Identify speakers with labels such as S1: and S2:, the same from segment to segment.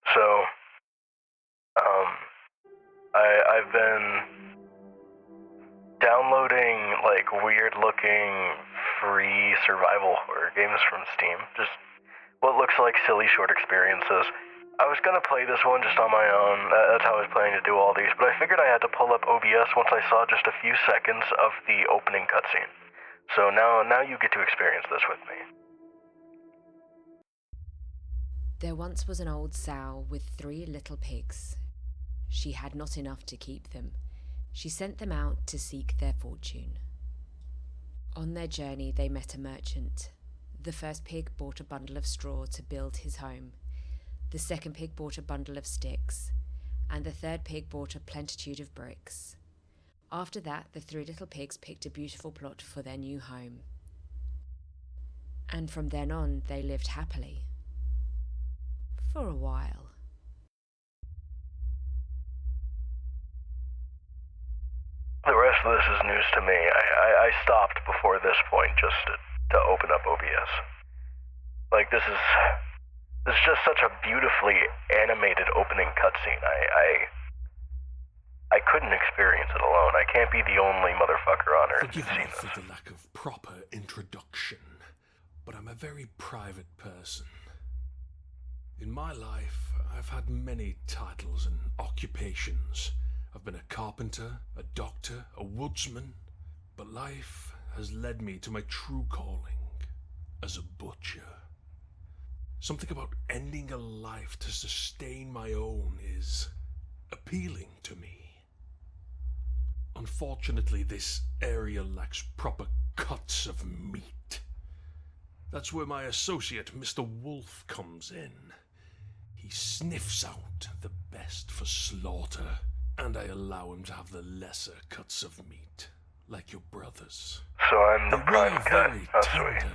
S1: So, um, I've been downloading like weird looking free survival horror games from Steam. Just what looks like silly short experiences. I was gonna play this one just on my own. That's how I was planning to do all these, but I figured I had to pull up OBS once I saw just a few seconds of the opening cutscene. So now you get to experience this with me.
S2: There once was an old sow with 3 little pigs. She had not enough to keep them. She sent them out to seek their fortune. On their journey, they met a merchant. The first pig bought a bundle of straw to build his home. The second pig bought a bundle of sticks, and the third pig bought a plenitude of bricks. After that, the 3 little pigs picked a beautiful plot for their new home. And from then on, they lived happily. For a while.
S1: The rest of this is news to me. I stopped before this point just to open up OBS. Like, this is just such a beautifully animated opening cutscene. I couldn't experience it alone. I can't be the only motherfucker on Earth who's
S3: Forgive me
S1: seen
S3: for
S1: this.
S3: the lack of proper introduction, but I'm a very private person. In my life, I've had many titles and occupations. I've been a carpenter, a doctor, a woodsman, but life has led me to my true calling as a butcher. Something about ending a life to sustain my own is appealing to me. Unfortunately, this area lacks proper cuts of meat. That's where my associate, Mr. Wolf, comes in. He sniffs out the best for slaughter, and I allow him to have the lesser cuts of meat, like your brothers.
S1: So I'm the
S3: They
S1: prime
S3: were
S1: cut.
S3: very
S1: How
S3: tender,
S1: sweet.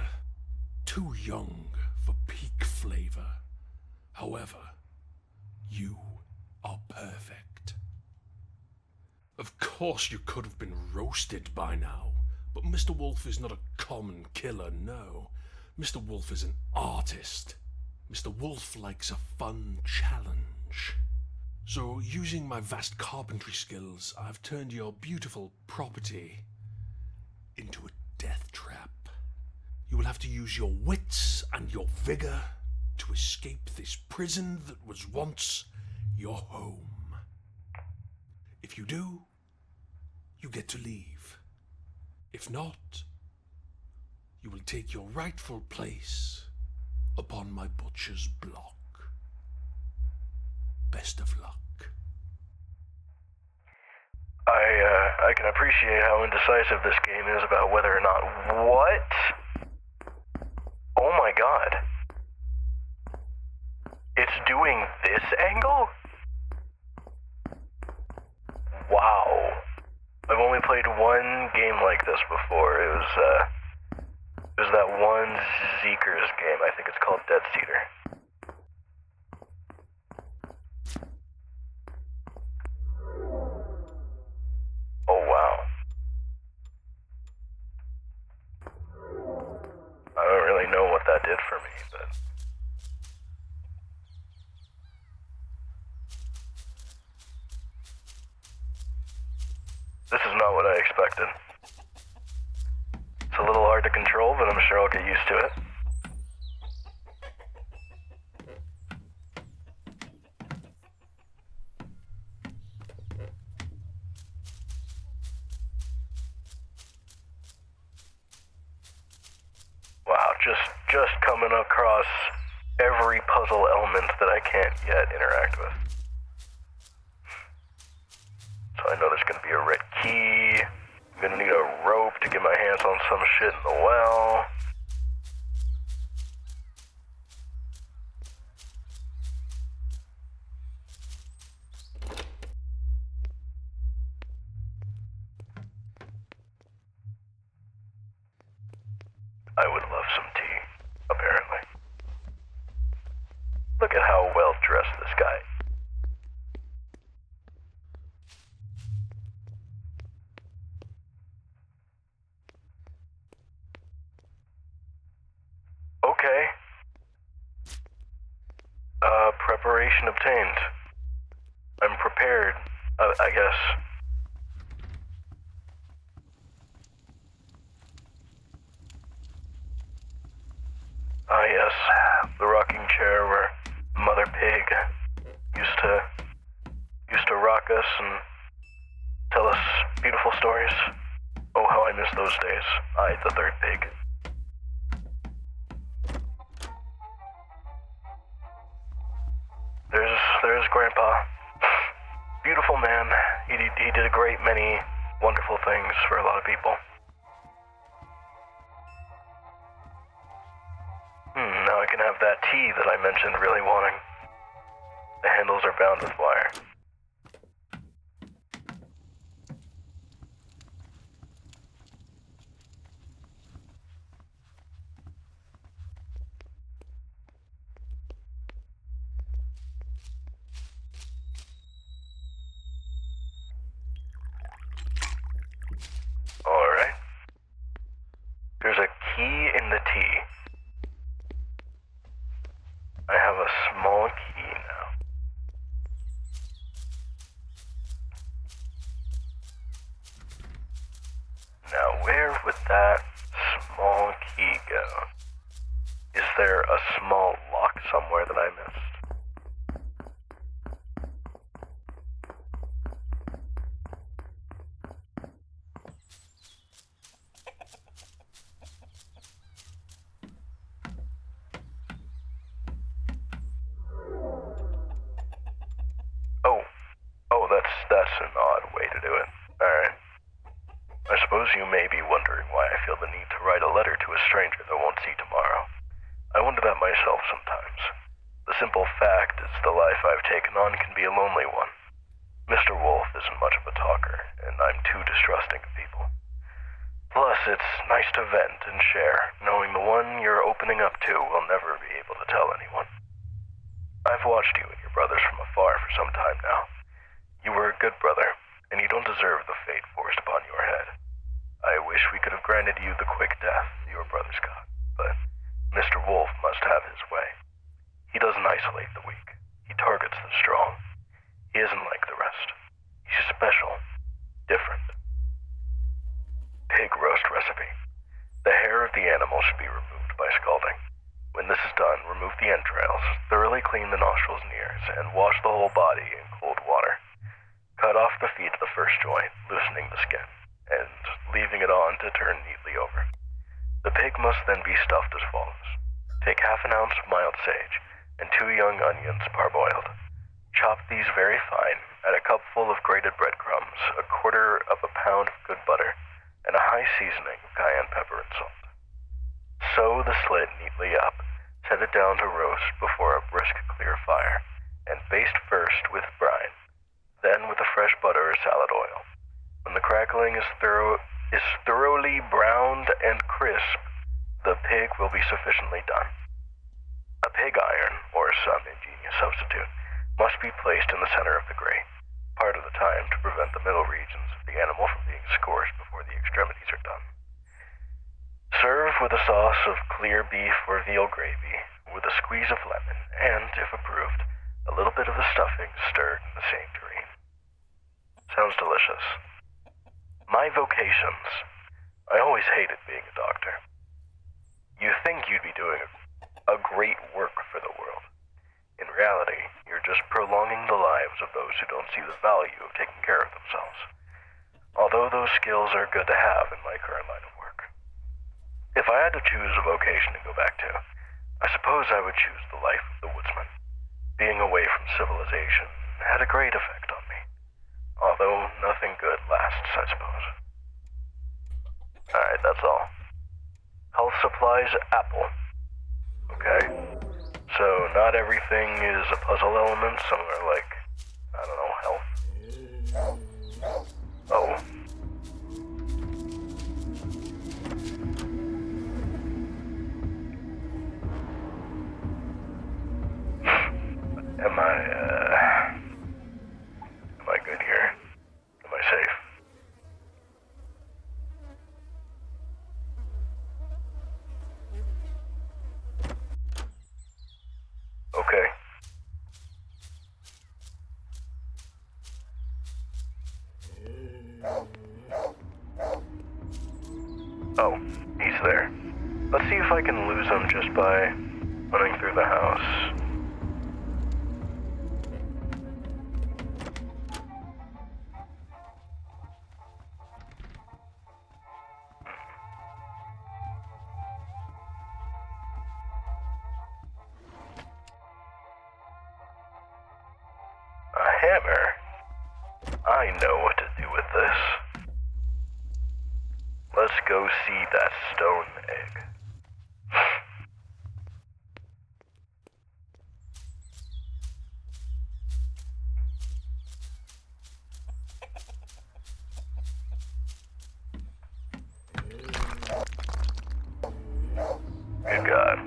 S3: too young for peak flavor. However, you are perfect. Of course you could have been roasted by now, but Mr. Wolf is not a common killer, no. Mr. Wolf is an artist. Mr. Wolf likes a fun challenge. So, using my vast carpentry skills, I've turned your beautiful property into a death trap. You will have to use your wits and your vigor to escape this prison that was once your home. If you do, you get to leave. If not, you will take your rightful place upon my butcher's block. Best of luck.
S1: I can appreciate how indecisive this game is about whether or not. What? Oh my god. It's doing this angle? Wow. I've only played one game like this before. It was that one Zeekers game. I think it's called Dead Cedar. Oh wow. I don't really know what that did for me, but this is not what I expected. It's a little hard to control, but I'm sure I'll get used to it. Wow, just coming across every puzzle element that I can't yet interact with. So I know there's gonna be a red key. I'm gonna need a rope to get my hands on some shit in the well. I would love some tea, apparently. Look at how well dressed this guy. Okay. cooperation obtained. I'm prepared, I guess. Ah, yes, the rocking chair where Mother Pig used to rock us and tell us beautiful stories. Oh, how I miss those days. I, the third pig. There's Grandpa. Beautiful man. He did a great many wonderful things for a lot of people. Now I can have that tea that I mentioned really wanting. The handles are bound with wire. Alright. There's a key in the tea. I have a small key now. Now where would that small key go? Is there a small lock somewhere that I missed? That's an odd way to do it. Alright. I suppose you may be wondering why I feel the need to write a letter to a stranger that won't see tomorrow. I wonder that myself sometimes. The simple fact is the life I've taken on can be a lonely one. Mr. Wolf isn't much of a talker, and I'm too distrusting of people. Plus, it's nice to vent and share, knowing the one you're opening up to will never be able to tell anyone. I've watched you and your brothers from afar for some time now. You were a good brother, and you don't deserve the fate forced upon your head. I wish we could have granted you the quick death your brothers got, but Mr. Wolf must have his way. He doesn't isolate the weak. He targets the strong. He isn't like the rest. He's special. Different. Pig roast recipe. The hair of the animal should be removed by scalding. When this is done, remove the entrails, thoroughly clean the nostrils and ears, and wash the whole body in cold water. Cut off the feet of the first joint, loosening the skin, and leaving it on to turn neatly over. The pig must then be stuffed as follows. Take half an ounce of mild sage and 2 young onions parboiled. Chop these very fine, add a cupful of grated breadcrumbs, 1/4 of a pound of good butter, and a high seasoning of cayenne pepper and salt. Sew the slit neatly up, set it down to roast before a brisk clear fire, and baste first with brine, then with a fresh butter or salad oil. When the crackling is thoroughly browned and crisp, the pig will be sufficiently done. A pig iron, or some ingenious substitute, must be placed in the center of the grate, part of the time to prevent the middle regions of the animal from being scorched before the extremities are done. Serve with a sauce of clear beef or veal gravy, with a squeeze of lemon, and, if approved, a little bit of the stuffing stirred in the same tureen. Sounds delicious. My vocations. I always hated being a doctor. You think you'd be doing a great work for the world. In reality, you're just prolonging the lives of those who don't see the value of taking care of themselves. Although those skills are good to have in my current line of work. If I had to choose a vocation to go back to, I suppose I would choose the life of the woodsman. Being away from civilization had a great effect on me. Although nothing good lasts, I suppose. Alright, that's all. Health supplies, apple. Okay. So not everything is a puzzle element. Some are like, I don't know, health. Oh. Am I good here? Am I safe? Okay. I can lose him just by running through the house. A hammer? I know what to do with this. Let's go see that stone egg. Good God.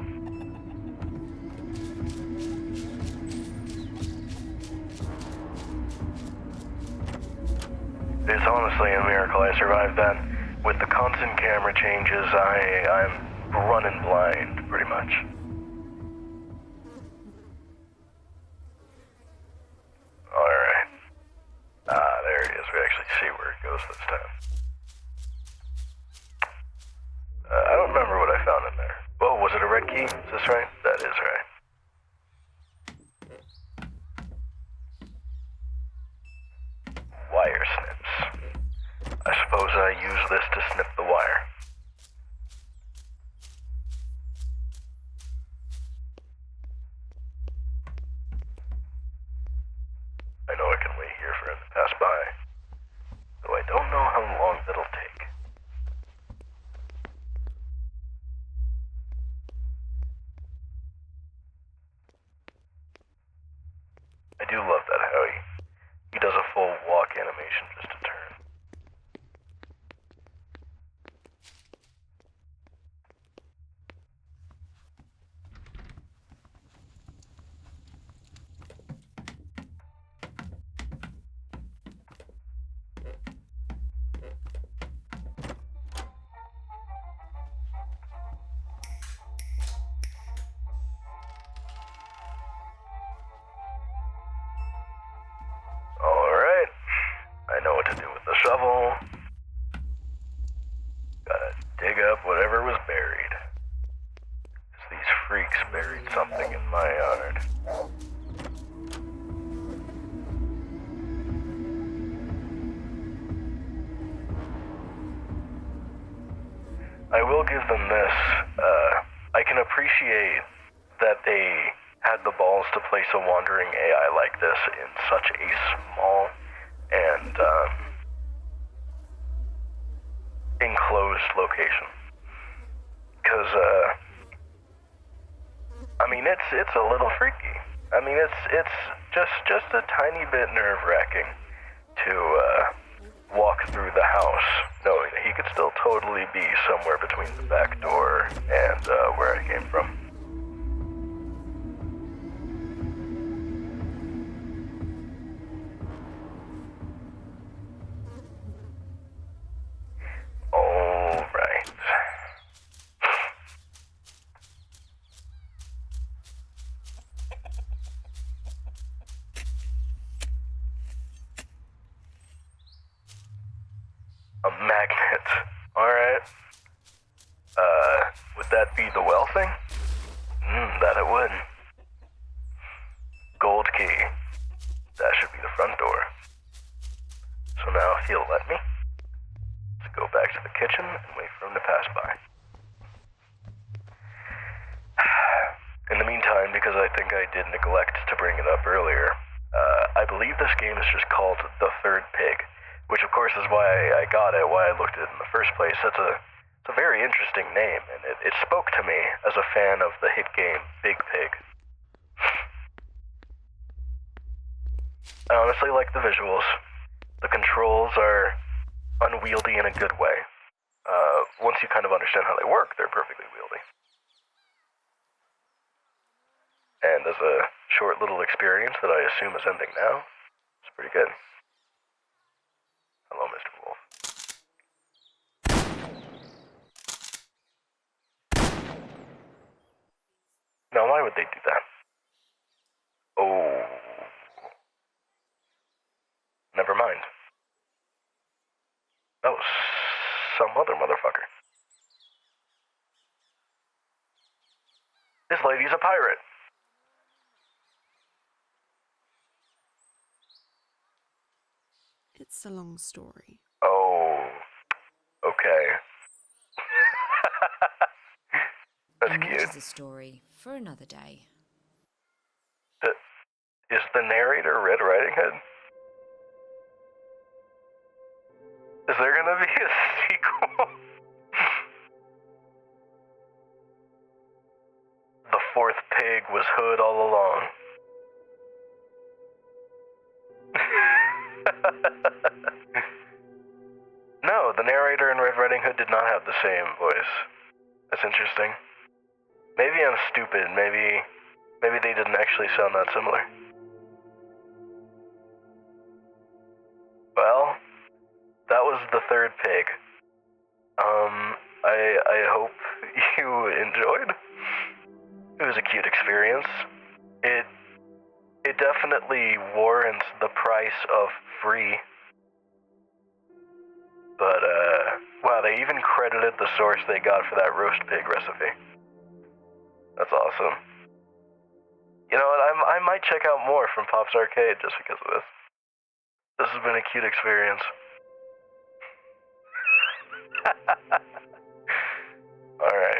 S1: It's honestly a miracle I survived that. With the constant camera changes, I'm running blind, pretty much. Alright. There it is. We actually see where it goes this time. I don't remember what I found in there. Oh, was it a red key? Is this right? That is right. Wire snips. I suppose I use this to snip the wire. I know I can wait here for him to pass by, though I don't know how long that'll take. I do love that how he does a full walk animation just to turn. Alright, I know what to do with the shovel. Gotta dig up whatever was buried. 'Cause these freaks buried something in my yard. I will give them this. I can appreciate that they had the balls to place a wandering AI like this in such a small and enclosed location. Because, I mean, it's a little freaky. I mean, it's just a tiny bit nerve-wracking to walk through the house knowing that he could still totally be somewhere between the back door and where I came from. All right. A magnet. Alright. Would that be the well thing? That it would. Gold key. That should be the front door. So now if he'll let me, let's go back to the kitchen and wait for him to pass by. In the meantime, because I think I did neglect to bring it up earlier, I believe this game is just called The Third Pig, which of course is why I got it, why I looked at it in the first place. It's a very interesting name, and it spoke to me as a fan of the hit game Big Pig. I honestly like the visuals. The controls are unwieldy in a good way. Once you kind of understand how they work, they're perfectly wieldy. And as a short little experience that I assume is ending now, it's pretty good. Hello, Mr. Wolf. Now, why would they do that? Oh. Never mind. That was some other motherfucker. lady's a pirate.
S4: It's a long story.
S1: Oh, okay. That's
S2: And
S1: cute.
S2: that is a story for another day.
S1: Is the narrator Red Riding Hood? Is there gonna be a sequel? The fourth pig was Hood all along. No, the narrator in Red Riding Hood did not have the same voice. That's interesting. Maybe I'm stupid. Maybe they didn't actually sound that similar. Well, that was the third pig. I hope you enjoyed. It was a cute experience. It definitely warrants the price of free. But, wow, they even credited the source they got for that roast pig recipe. That's awesome. You know what, I might check out more from Pop's Arcade just because of this. This has been a cute experience. Alright.